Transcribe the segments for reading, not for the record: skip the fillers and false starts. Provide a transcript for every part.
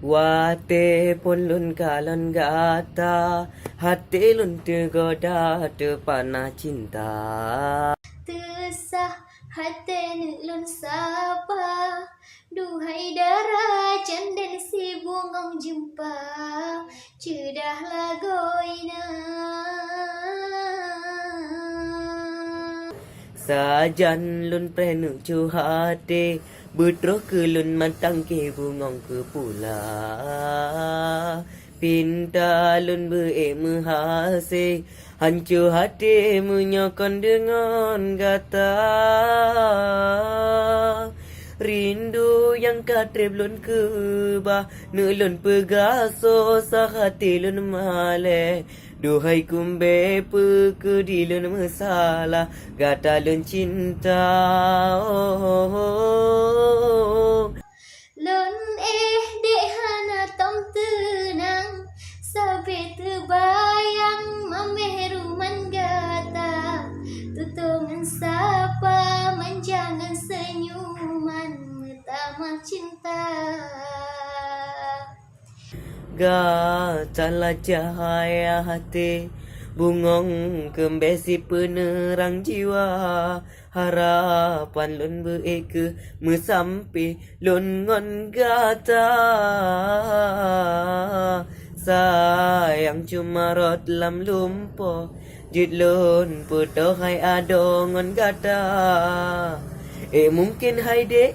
Wate pun lun kalon gata, hati lun tergoda terpanah cinta. Tesah hati lun sapa, duhai darah candan si bungong jumpa, cedah lagoina. Sajan lun prenu cu hati, betro ke lun mantang ke bungong ke pula. Pinta lun beremehase, hancur hati menyokon dengan gata. Rindu yang katrib lun kebah, nelun pegaso sahati lun male. Duhai kumbe pekedilun masalah, gata lun cinta. Lun dek hana tom tenang, sampai terbayang memeruman gata. Tutungan sapa, manjangan senyuman, tamah cinta. Gatalah cahaya hati, bungong kembesi penerang jiwa. Harapan lun bereka mesampi lun ngon gata. Sayang cuma rot lam lumpo, jit lun puto hai ado ngon gata. Mungkin hai dek,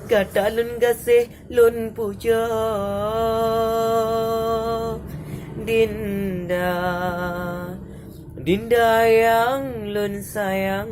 gata lun gasih lun puja. Dinda, Dinda yang lun sayang,